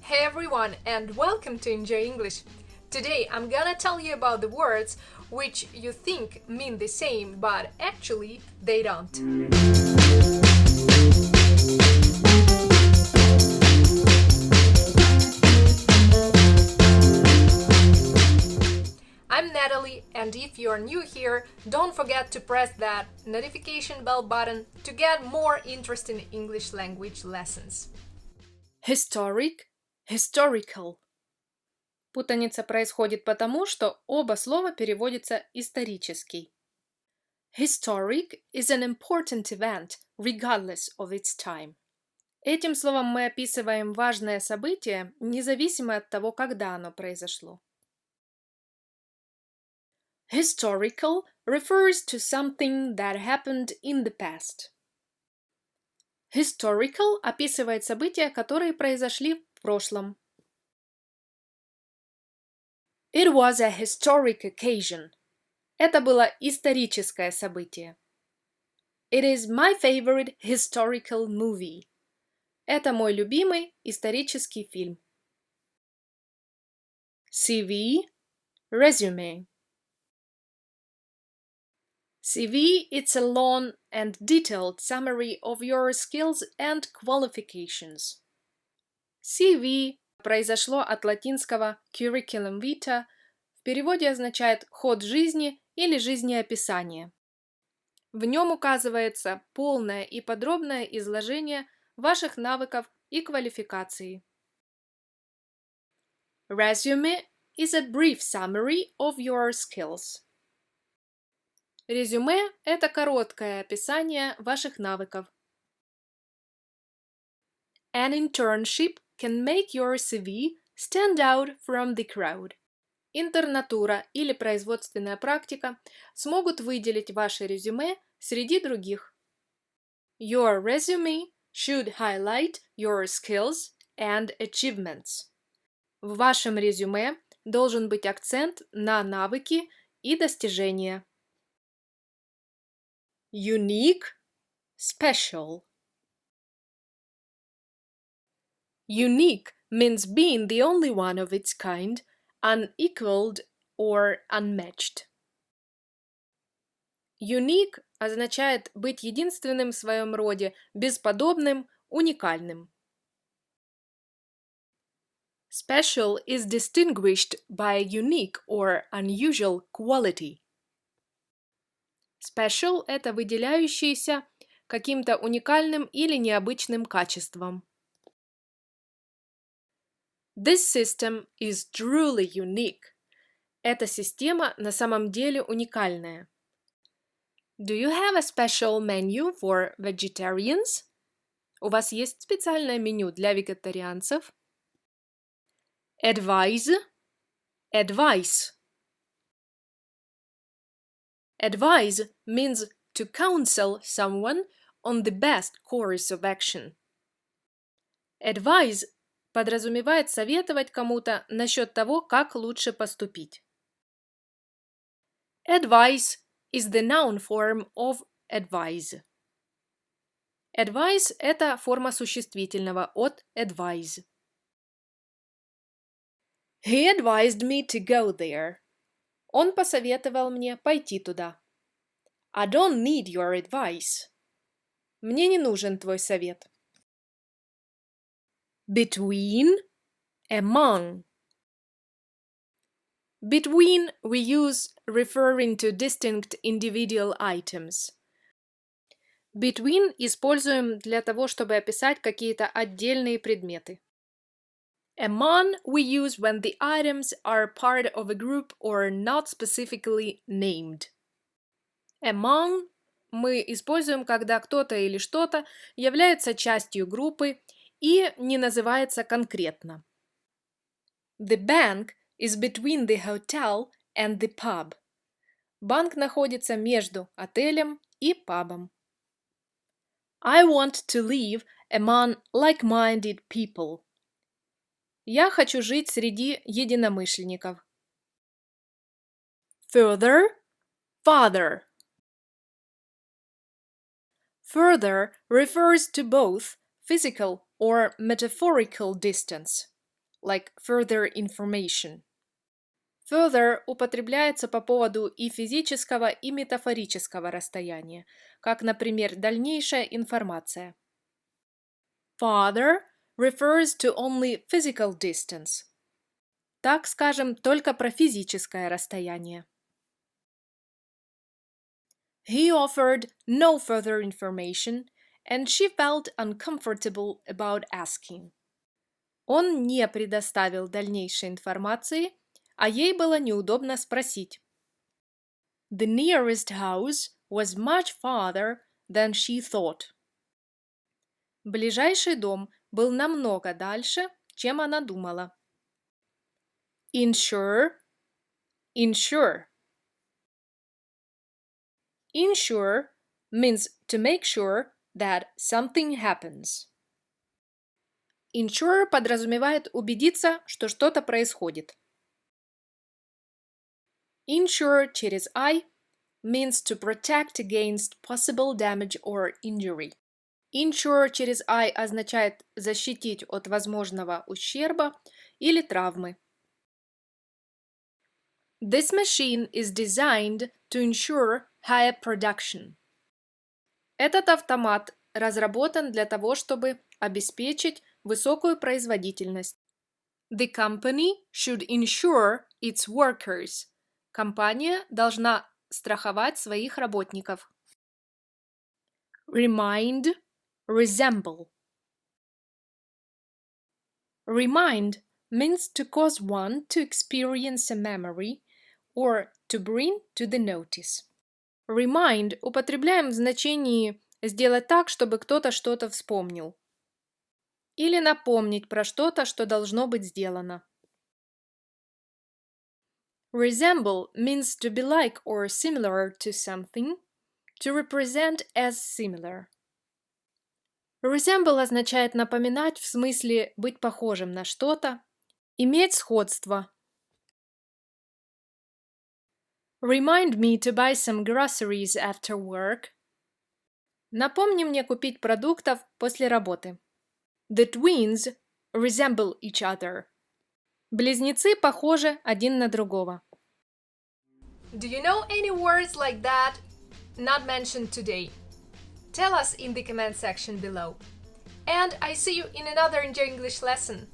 Hey everyone, and welcome to Enjoy English. Today I'm gonna tell you about the words which you think mean the same, but actually they don't. I'm Natalie, and if you're new here, don't forget to press that notification bell button to get more interesting English language lessons. Historic, historical. Путаница происходит потому, что оба слова переводятся исторический. Historic is an important event, regardless of its time. Этим словом мы описываем важное событие, независимо от того, когда оно произошло. Historical refers to something that happened in the past. Historical описывает события, которые произошли в прошлом. It was a historic occasion. Это было историческое событие. It is my favorite historical movie. Это мой любимый исторический фильм. CV, resume. CV it's a long and detailed summary of your skills and qualifications. CV произошло от латинского curriculum vitae, в переводе означает «ход жизни» или «жизнеописание». В нем указывается полное и подробное изложение ваших навыков и квалификаций. Resume is a brief summary of your skills. Резюме – это короткое описание ваших навыков. An internship can make your CV stand out from the crowd. Интернатура или производственная практика смогут выделить ваше резюме среди других. Your resume should highlight your skills and achievements. В вашем резюме должен быть акцент на навыки и достижения. Unique, special. Unique means being the only one of its kind, unequaled or unmatched. Unique означает быть единственным в своем роде, бесподобным, уникальным. Special is distinguished by a unique or unusual quality. Special – это выделяющийся каким-то уникальным или необычным качеством. This system is truly unique. Эта система на самом деле уникальная. Do you have a special menu for vegetarians? У вас есть специальное меню для вегетарианцев? Advise, advice. Advise means to counsel someone on the best course of action. Advise подразумевает советовать кому-то насчет того, как лучше поступить. Advice is the noun form of advise. Advice – это форма существительного от advise. He advised me to go there. Он посоветовал мне пойти туда. I don't need your advice. Мне не нужен твой совет. Between, among. Between we use referring to distinct individual items. Between используем для того, чтобы описать какие-то отдельные предметы. Among we use when the items are part of a group or not specifically named. Among мы используем, когда кто-то или что-то является частью группы и не называется конкретно. The bank is between the hotel and the pub. Банк находится между отелем и пабом. I want to live among like-minded people. Я хочу жить среди единомышленников. Further, farther. Further refers to both physical or metaphorical distance. like further information. Further употребляется по поводу и физического, и метафорического расстояния, как, например, дальнейшая информация. Farther refers to only physical distance. Так скажем, только про физическое расстояние. He offered no further information, and she felt uncomfortable about asking. Он не предоставил дальнейшей информации, а ей было неудобно спросить. The nearest house was much farther than she thought. Ближайший дом был намного дальше, чем она думала. Insure, insure. Insure means to make sure that something happens. Insure подразумевает убедиться, что что-то происходит. Insure через I means to protect against possible damage or injury. Insure через I означает защитить от возможного ущерба или травмы. This machine is designed to ensure higher production. Этот автомат разработан для того, чтобы обеспечить высокую производительность. The company should insure its workers. Компания должна страховать своих работников. Remind, resemble. Remind means to cause one to experience a memory or to bring to the notice. Remind употребляем в значении сделать так, чтобы кто-то что-то вспомнил. Или напомнить про что-то, что должно быть сделано. Resemble means to be like or similar to something, to represent as similar. Resemble означает напоминать в смысле быть похожим на что-то, иметь сходство. Remind me to buy some groceries after work. Напомни мне купить продуктов после работы. The twins resemble each other. Близнецы похожи один на другого. Do you know any words like that not mentioned today? Tell us in the comment section below. And I see you in another Enjoy English lesson.